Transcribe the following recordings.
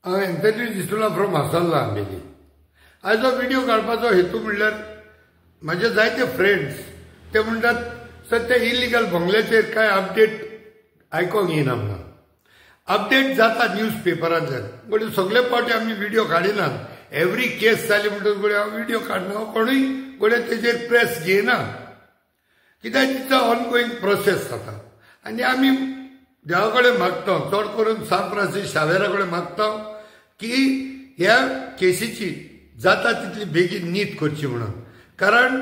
हांव Anthony D'Souza from हासाल्ला Ambelim. आयचो video काडपाचो हेतू म्हणल्यार म्हाजे जायते फ्रेंड्स ते म्हणटात सर ते इलिगल बंगल्याचेर काय अपडेट आयकोंक येना म्हणून. अपडेट जाता न्यूज पेपरांतल्यान पण सगळे फावटी आमी व्हिडिओ काडिनात. एवरी केस जाली म्हणटकच हांव व्हिडिओ काडना कोणूय गोडे तेजेर प्रेस घेयना कित्याक तिचो ऑनगोईंग प्रोसेस जाता. आनी आमी देवा कडेन मागता, चड करून सान फ्रांसीस शावेरा कडेन मागता की ह्या केसीची जाता तितली बेगीन नीत करची म्हणून. कारण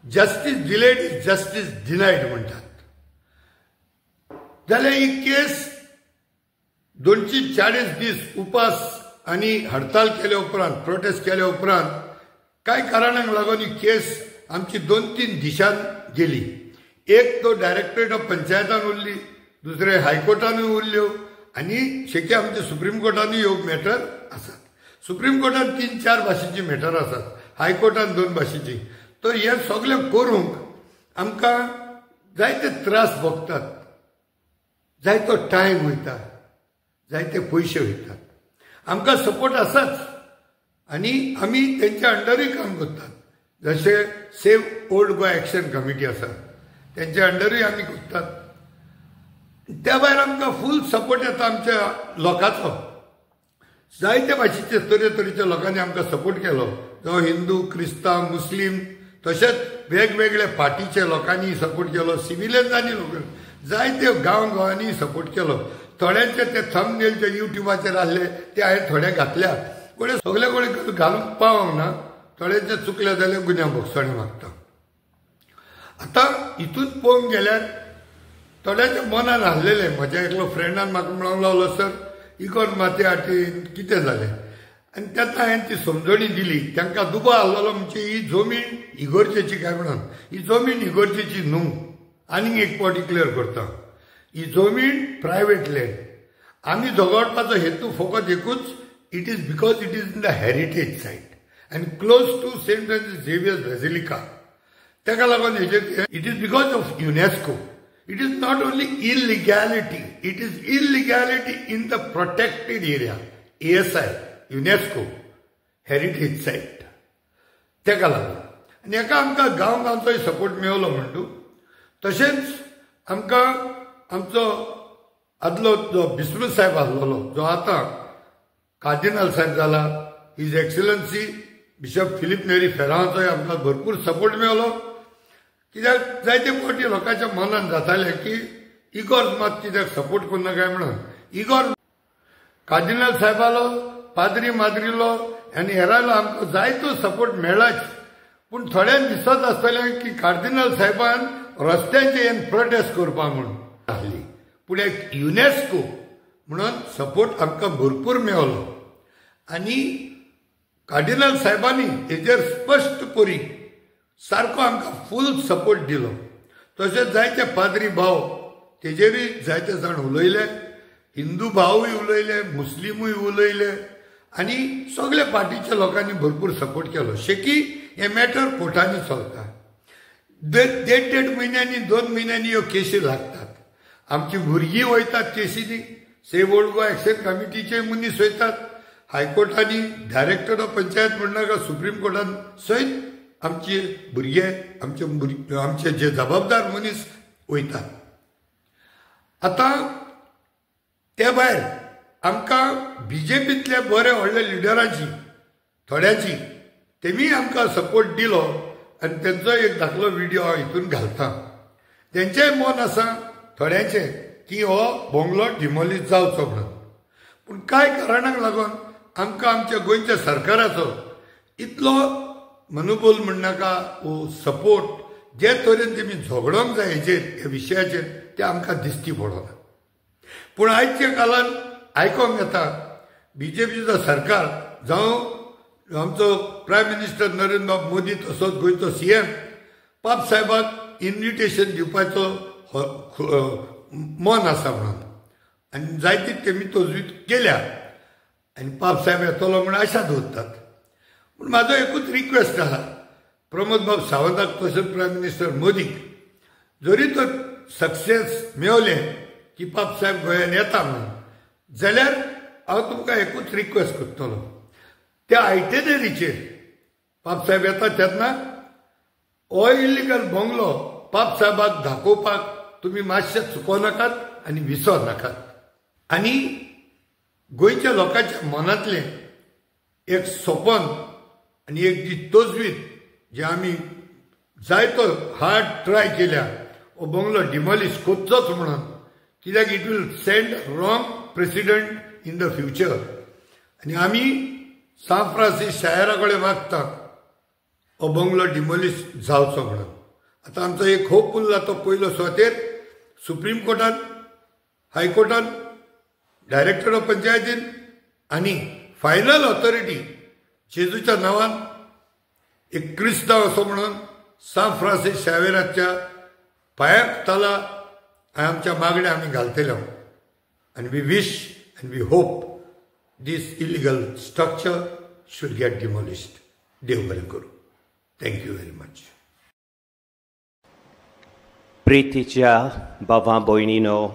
जस्टीस डिलेड इज जस्टीस डिनायड म्हणटात. जाल्यार ही केस 240 दीस उपास आनी हडताल केल्या उपरांत, प्रोटेस्ट केल्या उपरांत कांय कारणांक लागून ही केस आमची 2-3 दिशांन गेली. एक तो डायरेक्टरेट ऑफ पंचायतान उरली, दुसरे हायकोर्टानूय उरल्यो आनी शेकी आमच्या सुप्रीम कोर्टानूय ह्यो मॅटर आसात. सुप्रीम कोर्टान 3-4 भाशेची मॅटर आसात, हायकोर्टान 2 भाशेची. तर हे सगळें करूंक आमकां जायते त्रास भोगतात, जायतो टायम वयता, जायते पयशे वयतात. आमकां सपोर्ट आसाच आनी आमी तेंच्या अंडरूय काम करतात. जशे save old Goa action committee आसा तेंच्या अंडरूय आमी करतात. त्या भायर आमकां फूल सपोर्ट येता आमच्या लोकांचो. जायते भाशेचे तरेतरेच्या लोकांनी आमकां सपोर्ट केलो. जावं हिंदू, क्रिस्तांव, मुस्लीम, तशेंच वेगवेगळ्या पार्टीच्या लोकांनी सपोर्ट केलो, सिव्हिलियन्सांनी जायत्यो गांवांनी सपोर्ट केलो. थोड्यांचे ते थंबनेल जे युट्यूबाचेर आहले ते हांवें थोडे घातल्या, कोणे सगळे कोणे घालूंक पावंक ना. थोड्यांचे चुकले जाल्यार गुन्या बोगसणे मागता. आतां हितून पळोवंक गेल्यार थोड्यांच्या मनान आहलेले. म्हज्या एकलो फ्रेंडान म्हाका म्हणूंक लागलो सर इगोर माते हाटीन कितें जालें, आनी तेन्ना हांवें ती समजणी दिली. तांकां दुबाव आहलोलो म्हणजे ही जमीन इगोरचेची काय म्हणून. ही जमीन इगोरचेची न्हू. आनीक एक पावटी क्लियर करता, ही जमीन प्रायवेट लँड. आमी झगडपाचो हेतू फकत एकूच, it is because it is in the heritage site आनी close to Saint Francis Xavier's basilica. ताका लागून हेजेर it is because of UNESCO. It is not only illegality, it is illegality in the protected area, ASI, UNESCO, heritage site. तेका लागून आनी हेका आमकां गांवचोय support मेळलो म्हणटू. तशेंच आमकां आमचो आदलो जो बिस्मिल साहेब आसलोलो, जो आतां कार्डिनल साहेब जाला, हिज एक्सलन्सी बिशप फिलीप नेरी फेरांचोय आमकां भरपूर सपोर्ट मेळलो. कित्याक जायते फावटी लोकांच्या मनान जातालें की इगोर मात कित्याक सपोर्ट करना काय म्हणून. इगोर कार्डिनल साहेबालो, पाद्री माद्रीलो आनी हेरालो आमकां जायतो सपोर्ट मेळ्ळाच. पूण थोड्यांक दिसत आसतलें की कार्डिनल साहेबान रस्त्यांचे प्रोटेस्ट करपा म्हणून आहली. पूण एक युनेस्को म्हणून सपोर्ट आमकां भरपूर मेळलो आनी कार्डिनल साहेबांनी हेजेर स्पश्ट करी सारको आमकां फूल सपोर्ट दिलो. तशेंच जायते पाद्री भाव तेजेरूय जायते जाण उलयले, हिंदू भावूय उलयले, मुस्लिमूय उलयले आनी सगळे पार्टीच्या लोकांनी भरपूर सपोर्ट केलो. शेकी हे मॅटर कोर्टांनी चलता. 1.5 म्हयन्यांनी 2 म्हयन्यांनी ह्यो केसी लागतात. आमची भुरगीं वयतात केसींनी, सेव्ह ओल्ड गोवा एक्शन कमिटीचे मनीस वयतात, हायकोर्टांनी डायरेक्टर ऑफ पंचायत म्हणनाका सुप्रीम कोर्टान सयत आमचे भुरगे, आमचे जे जबाबदार मनीस वयतात. आतां त्या भायर आमकां बीजेपींतल्या बरे व्हडल्या लिडरांची थोड्यांची तेमी आमकां सपोर्ट दिलो आनी तेंचो एक धाकलो व्हिडिओ हांव हितून घालतां. तेंचेय मन आसा थोड्यांचे की हो बंगलो डिमॉलिश जावचो म्हणून. पूण कांय कारणांक लागून आमकां आमच्या गोंयच्या सरकाराचो इतलो मनोबल म्हणनाका वो सपोर्ट जे तरेन तेमी झगडोंक जाय हेजेर ह्या विशयाचेर ते आमकां दिश्टी पडना. पूण आयच्या काळान आयकोंक येता बीजेपीचो सरकार जावं आमचो प्रायम मिनिस्टर नरेंद्र बाब मोदी तसोच गोंयचो CM पाप साहेबाक इन्विटेशन दिवपाचो मन आसा म्हणून आनी जायती तेमी तजवीज केल्या आनी पाप साहेब येतलो म्हूण आशा दवरतात. पूण म्हाजो एकूच रिक्वेस्ट आहा प्रमोद बाब सावंताक तशेंच प्रायम मिनिस्टर मोदीक, जरी तर सक्सेस मेळलें की पाप साहेब गोंयांत येता म्हणून, जाल्यार हांव तुमकां एकूच रिक्वेस्ट करतलो, त्या आयटेनरीचेर पापसाहेब येता तेन्ना हो इल्लिगल बंगलो पापसाहेबाक दाखोवपाक तुमी मातशें चुकोवनाकात आनी विसर नाकात. आनी गोंयच्या लोकांच्या मनांतलें एक सोपन आनी एक जी तजवीज जे आमी जायतो हार्ड ट्राय केल्या हो बंगलो डिमॉलिश करचोच म्हणून, कित्याक it will send wrong president in the future. आनी आमी सान फ्रांसीस शायरा कडेन मागता हो बंगलो डिमॉलिश जावचो म्हणून. आतां आमचो एक होप उरला तो पयलो सुवातेर सुप्रीम कोर्टान, हायकोर्टान, डायरेक्टर ऑफ पंचायतीन आनी फायनल ऑथॉरिटी जेजूच्या नांवान एक क्रिस्तांव असो म्हणून सान फ्रांसीस शावेराच्या पांयाक ताला आमच्या मागण्या आमी घालतले. आनी वी विश आनी we hope this illegal structure should get demolished. देव बरें करूं. Thank you very much. प्रितीच्या भावां भयणीनो,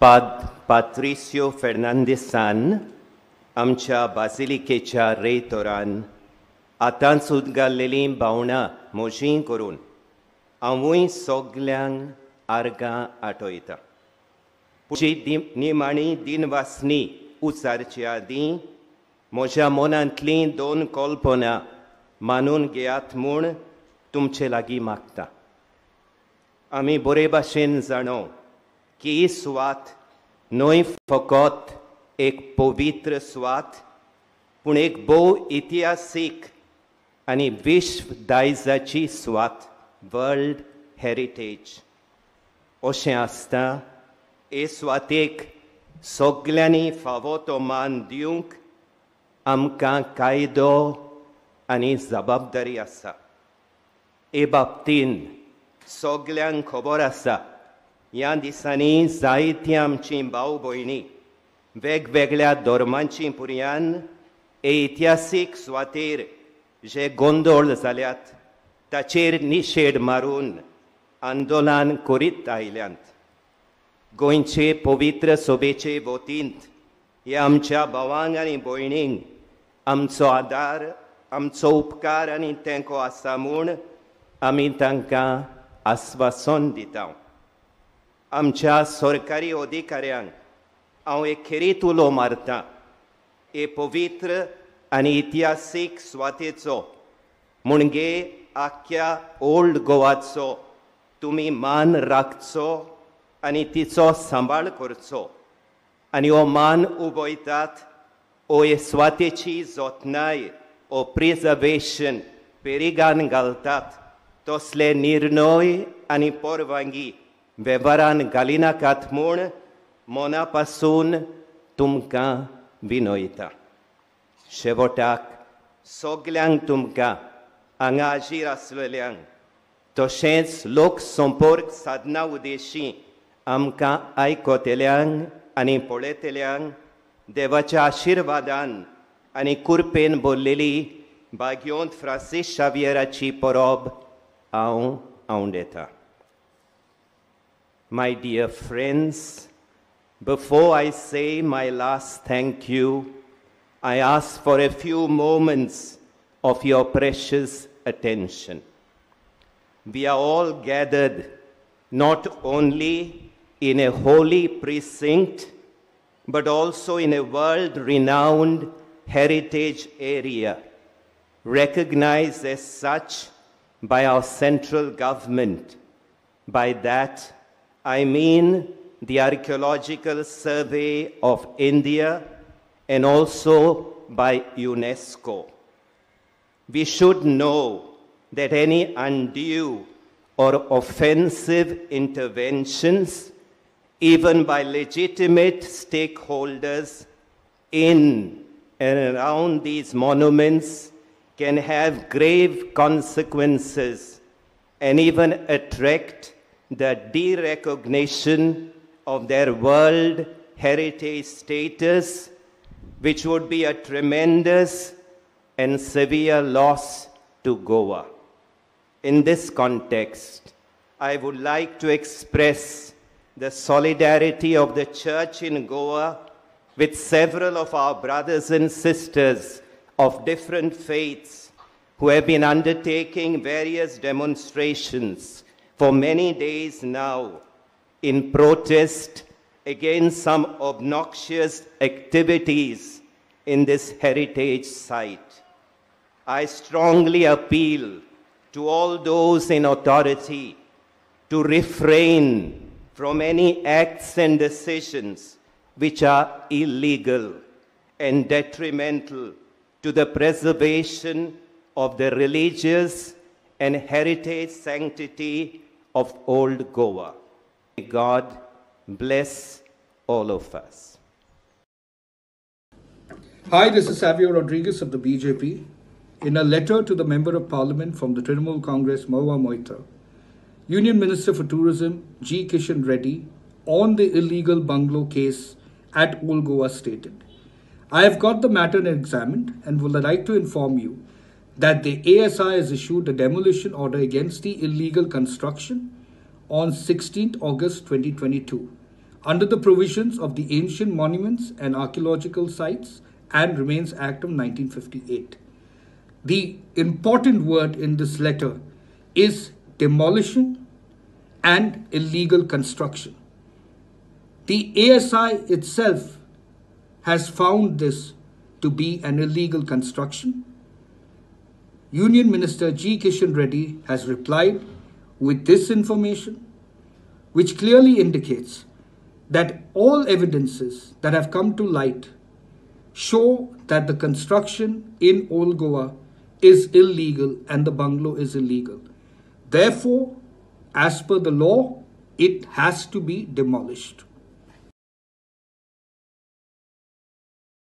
पात्रिसियो फेर्नांदेसान आमच्या बाजिलिकेच्या रेतोरान आतांच उदगाल्लेलीं भावनां मोजीं करून हांवूय सगल्यांक आर्गां आठयतां. पुजी निमाणी दिनवासनी उचारचे आदीं म्हज्या मनांतलीं 2 कल्पना मानून घेयात म्हूण तुमचे लागीं मागता. आमी बरे भाशेन जाणो की ही सुवात न्हय फकत एक पवित्र सुवात, पूण एक भोव इतिहासीक आनी विश्व दायजाची सुवात, वर्ल्ड हेरिटेज. अशें आसता हे सुवातेक सगल्यांनी फावो तो मान दिवंक आमकां कायदो आनी जबाबदारी आसा. हे बाबतीन सगल्यांक खबर आसा, ह्या दिसांनी जायतीं आमचीं भाव भयणी वेगवेगळ्या धर्मांची पुरयान हे इतिहासीक सुवातेर जे गोंदळ जाल्यात ताचेर निशेध मारून आंदोलन करीत आयल्यांत. गोंयचे पवित्र सभेचे वतींत ह्या आमच्या भावांक आनी भयणींक आमचो आदार, आमचो उपकार आनी तेंको आसा म्हूण आमी तांकां आस्वासन दिता. आमच्या सरकारी अधिकाऱ्यांक हांव एक खेरीत उलो मारतां. हे पवित्र आनी इतिहासीक सुवातेचो म्हणजे आख्या ओल्ड गोवाचो तुमी मान राखचो आनी तिचो सांबाळ करचो. आनी हो मान उबयतात, हो हे सुवातेची जतनाय, हो प्रिजर्वेशन पेरिगान घालतात, तसले निर्णय आनी परवानगी वेव्हारान घालिनाकात म्हूण मना पासून तुमकां विनयता. शेवटाक सगल्यांक तुमकां हांगा हाजीर आसलेल्यांक तशेंच लोक संपर्क साधना उदेशी आमकां आयकतल्यांक आनी पळयतल्यांक देवाच्या आशिर्वादान आनी कुरपेन भरलेली भाग्योंत फ्रांसीस शावियराची परब हांव आवंडेतां. My dear friends, before I say my last thank you, I ask for a few moments of your precious attention. We are all gathered not only in a holy precinct, but also in a world-renowned heritage area, recognized as such by our central government. By that, I mean the Archaeological Survey of India and also by UNESCO. We should know that any undue or offensive interventions, even by legitimate stakeholders in and around these monuments, can have grave consequences and even attract the derecognition of their World Heritage status, which would be a tremendous and severe loss to Goa. In this context, I would like to express the solidarity of the Church in Goa with several of our brothers and sisters of different faiths who have been undertaking various demonstrations for many days now in protest against some obnoxious activities in this heritage site. I strongly appeal to all those in authority to refrain from any acts and decisions which are illegal and detrimental to the preservation of the religious and heritage sanctity of Old Goa. May God bless all of us. Hi, this is Savio Rodriguez of the BJP. In a letter to the Member of Parliament from the Trinamool Congress, Mahua Moita, Union Minister for Tourism G. Kishan Reddy on the illegal bungalow case at Old Goa stated, I have got the matter examined and would like to inform you that the ASI has issued a demolition order against the illegal construction on 16th August 2022 under the provisions of the Ancient Monuments and Archaeological Sites and Remains Act of 1958. The important word in this letter is demolition and illegal construction. The ASI itself has found this to be an illegal construction. Union Minister G. Kishan Reddy has replied with this information, which clearly indicates that all evidences that have come to light show that the construction in Old Goa is illegal and the bungalow is illegal. Therefore, as per the law, it has to be demolished.